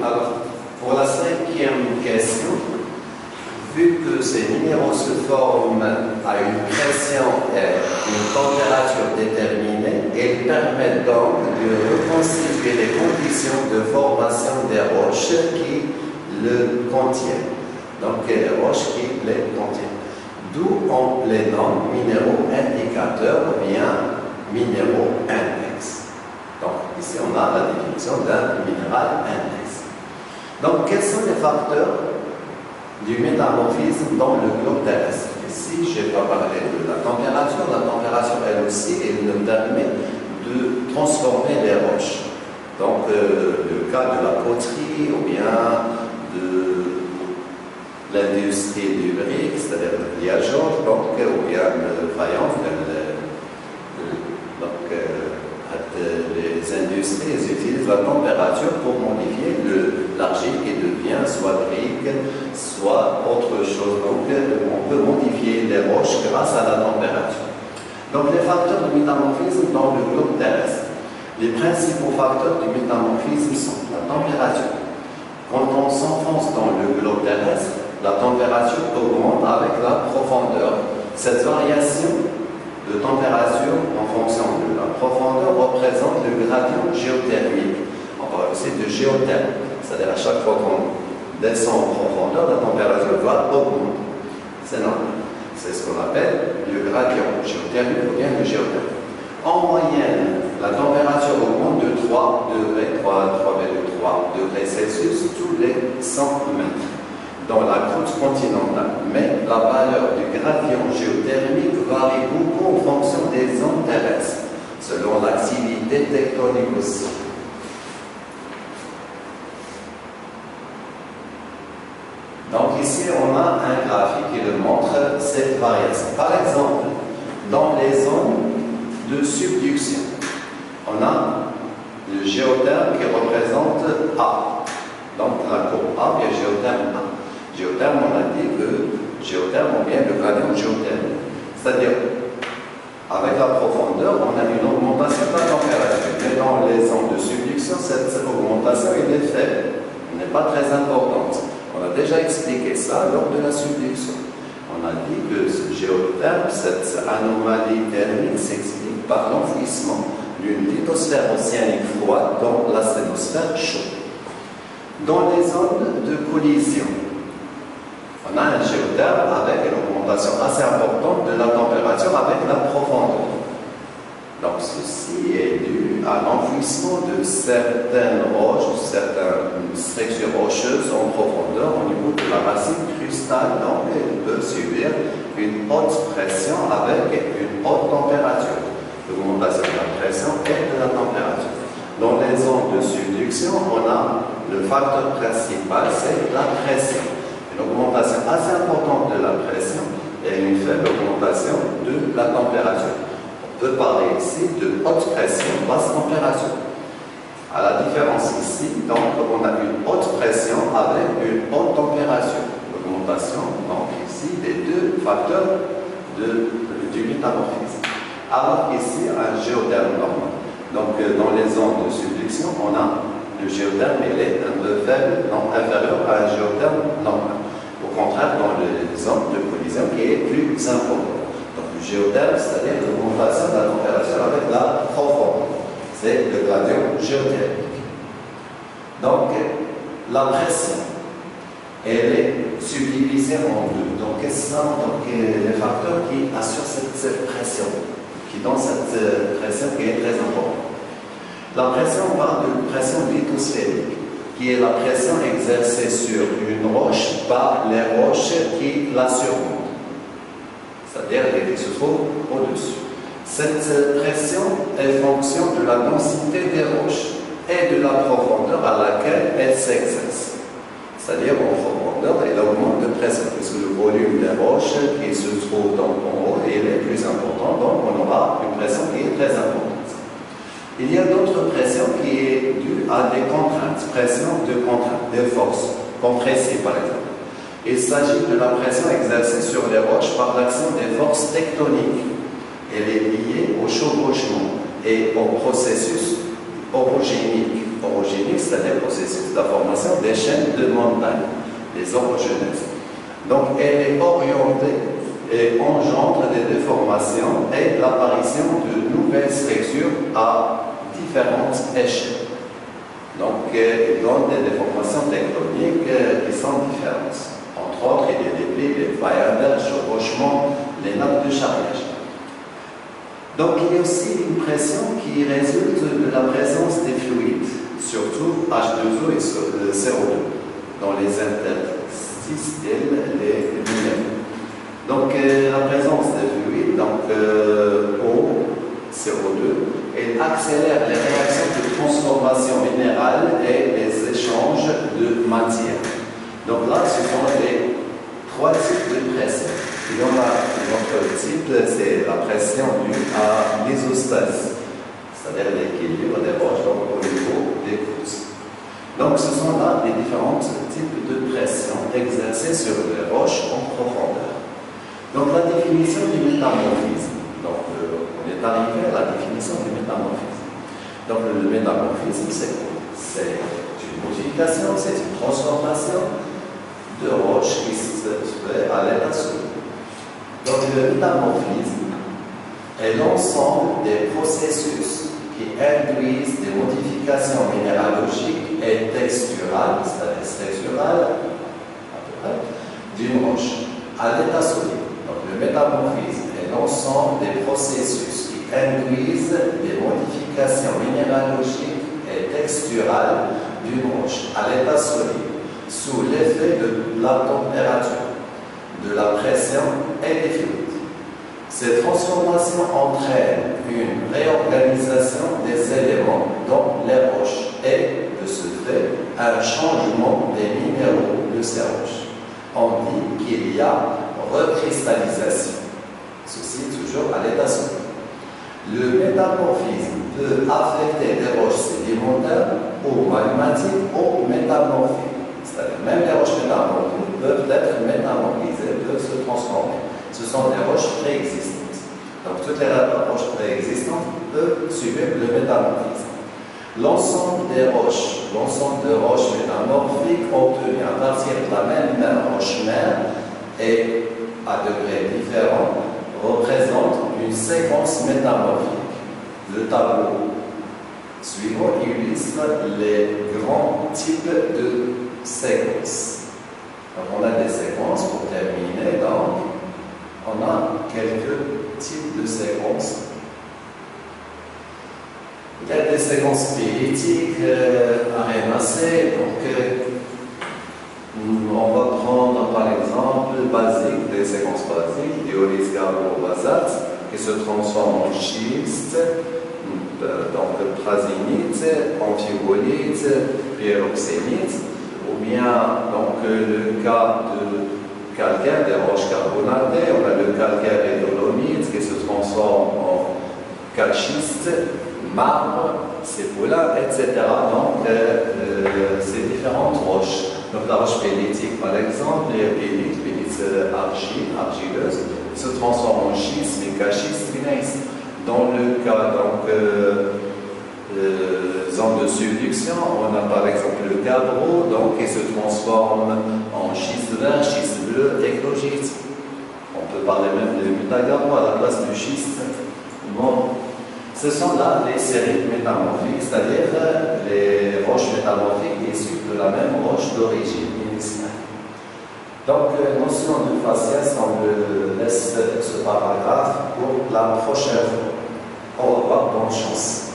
Alors, pour la cinquième question, vu que ces minéraux se forment à une pression et une température déterminée, ils permettent donc de reconstituer les conditions de formation des roches qui le contiennent. Donc, les roches qui les contiennent. D'où on les nomme minéraux indicateurs ou bien minéraux index. Donc, ici, on a la définition d'un minéral index. Donc, quels sont les facteurs du métamorphisme dans le globe terrestre? Ici, je vais pas parler de la température. La température, elle aussi, elle nous permet de transformer les roches. Donc, le cas de la poterie ou bien de l'industrie du brique, c'est-à-dire le liageage, donc, ou bien le faïence, les industries utilisent la température pour modifier l'argile qui devient soit brique, soit autre chose. Donc, on peut modifier les roches grâce à la température. Donc, les facteurs de métamorphisme dans le globe terrestre. Les principaux facteurs du métamorphisme sont la température. Quand on s'enfonce dans le globe terrestre, la température augmente avec la profondeur. Cette variation de température en fonction de la profondeur représente le gradient géothermique. On parle aussi de géotherme, c'est-à-dire à chaque fois qu'on descend en profondeur, la température va augmenter. C'est normal. C'est ce qu'on appelle le gradient géothermique ou bien le géotherme. En moyenne, la température augmente de 3 degrés Celsius tous les 100 mètres dans la croûte continentale, mais la valeur du gradient géothermique varie beaucoup en fonction des zones terrestres, selon l'activité tectonique aussi. Donc ici, on a un graphique qui le montre, cette variation. Par exemple, dans les zones de subduction, on a le géotherme qui représente A. Donc la courbe A, bien géotherme A. Géotherme, on a dit que géotherme, on vient de gradient géotherme. C'est-à-dire, avec la profondeur, on a une augmentation de la température. Mais dans les zones de subduction, cette augmentation est faible, n'est pas très importante. On a déjà expliqué ça lors de la subduction. On a dit que ce géotherme, cette anomalie thermique s'explique par l'enfouissement d'une lithosphère océanique froide dans la sténosphère chaude. Dans les zones de collision, on a un géotherme avec une augmentation assez importante de la température avec la profondeur. Donc ceci est dû à l'enfouissement de certaines roches, certaines structures rocheuses en profondeur au niveau de la racine crustale. Donc elles peuvent subir une haute pression avec une haute température. L'augmentation de la pression et de la température. Dans les zones de subduction, on a le facteur principal, c'est la pression. Une augmentation assez importante de la pression et une faible augmentation de la température. On peut parler ici de haute pression, basse température. À la différence ici, donc, on a une haute pression avec une haute température. L'augmentation, donc ici, des deux facteurs du métamorphisme. Alors ici, un géotherme normal. Donc, dans les zones de subduction, on a le géotherme, il est un peu faible, non inférieur à un géotherme normal. Au contraire, dans les zones de collision qui est plus important. Donc, le géotherme, c'est-à-dire l'augmentation de la température avec la profondeur. C'est le gradient géothermique. Donc, la pression, elle est subdivisée en deux. Donc, quels sont les facteurs qui assurent cette pression, qui donnent cette pression qui est très importante? La pression, on parle de pression lithosphérique, qui est la pression exercée sur une roche par les roches qui la surmontent, c'est-à-dire les qui se trouvent au-dessus. Cette pression est fonction de la densité des roches et de la profondeur à laquelle elle s'exerce. C'est-à-dire en profondeur, elle augmente de pression, puisque le volume des roches qui se trouve en haut il est plus important, donc on aura une pression qui est très importante. Il y a d'autres pressions qui est due à des contraintes, pression de contrainte, des forces, compressives par exemple. Il s'agit de la pression exercée sur les roches par l'action des forces tectoniques. Elle est liée au chevauchement et au processus orogénique. orogéniques, c'est-à-dire le processus de la formation des chaînes de montagnes, les orogenèses. Donc, elle est orientée et engendre des déformations et l'apparition de nouvelles structures à différentes échelles. Donc, il donne des déformations tectoniques qui sont différentes. Entre autres, il y a des plis, les failles, les chevauchements, les nappes de charriage. Donc, il y a aussi une pression qui résulte de la présence des fluides, surtout H2O et CO2, dans les interstices et les lumières. Donc, la présence des fluides, donc eau, CO2, elle accélère les réactions de transformation minérale et les échanges de matière. Donc là, ce sont les trois types de pression. Il y en a notre type, c'est la pression due à l'isostase, c'est-à-dire l'équilibre des roches au niveau des couches. Donc, ce sont là les différents types de pression exercées sur les roches en profondeur. Donc, la définition du métamorphisme. Donc, on est arrivé à la définition du métamorphisme. Donc, le métamorphisme, c'est quoi? C'est une modification, c'est une transformation de roches qui se fait à l'état solide. Donc, le métamorphisme est l'ensemble des processus qui induisent des modifications minéralogiques et texturales, c'est-à-dire structurales, d'une roche à l'état solide. Donc, le métamorphisme est l'ensemble des processus qui induisent des modifications minéralogiques et texturales d'une roche à l'état solide sous l'effet de la température, de la pression et des fluides. Ces transformations entraînent une réorganisation des éléments dans les roches et, de ce fait, un changement des minéraux de ces roches. On dit qu'il y a recristallisation. Ceci toujours à l'état solide. Le métamorphisme peut affecter des roches sédimentaires ou magmatiques ou métamorphiques. C'est-à-dire même les roches métamorphiques peuvent être métamorphisées, peuvent se transformer. Ce sont des roches préexistantes. Donc toutes les roches préexistantes peuvent subir le métamorphisme. L'ensemble de roches métamorphiques obtenues à partir de la même roche mère et à degrés différents représente une séquence métamorphique. Le tableau suivant illustre les grands types de séquences. Donc on a des séquences pour terminer, donc on a quelques types de séquences. Il y a des séquences spiritiques, arénacées, donc on va prendre par exemple basique, des séquences basiques, diorite, gabbro, basalte, qui se transforment en schiste, donc prasinite, amphibonite, pyroxénite, ou bien donc le cas de calcaire, des roches carbonatées, on a le calcaire et dolomite qui se transforme en calciste, marbre, sépoula, etc. Donc ces différentes roches. Donc la roche pélitique par exemple, les pélites argileuses, se transforment en schiste, mécachiste, gneiss. Dans le cas donc zone de subduction, on a par exemple le gabbro, donc qui se transforme en schiste vert, schiste bleu, éclogite. On peut parler même de mutagabbro à la place du schiste. Bon. Ce sont là les séries métamorphiques, c'est-à-dire les roches métamorphiques issues de la même roche d'origine initiale. Donc, notion de faciès, on le laisse ce paragraphe pour la prochaine fois. Au revoir, bonne chance.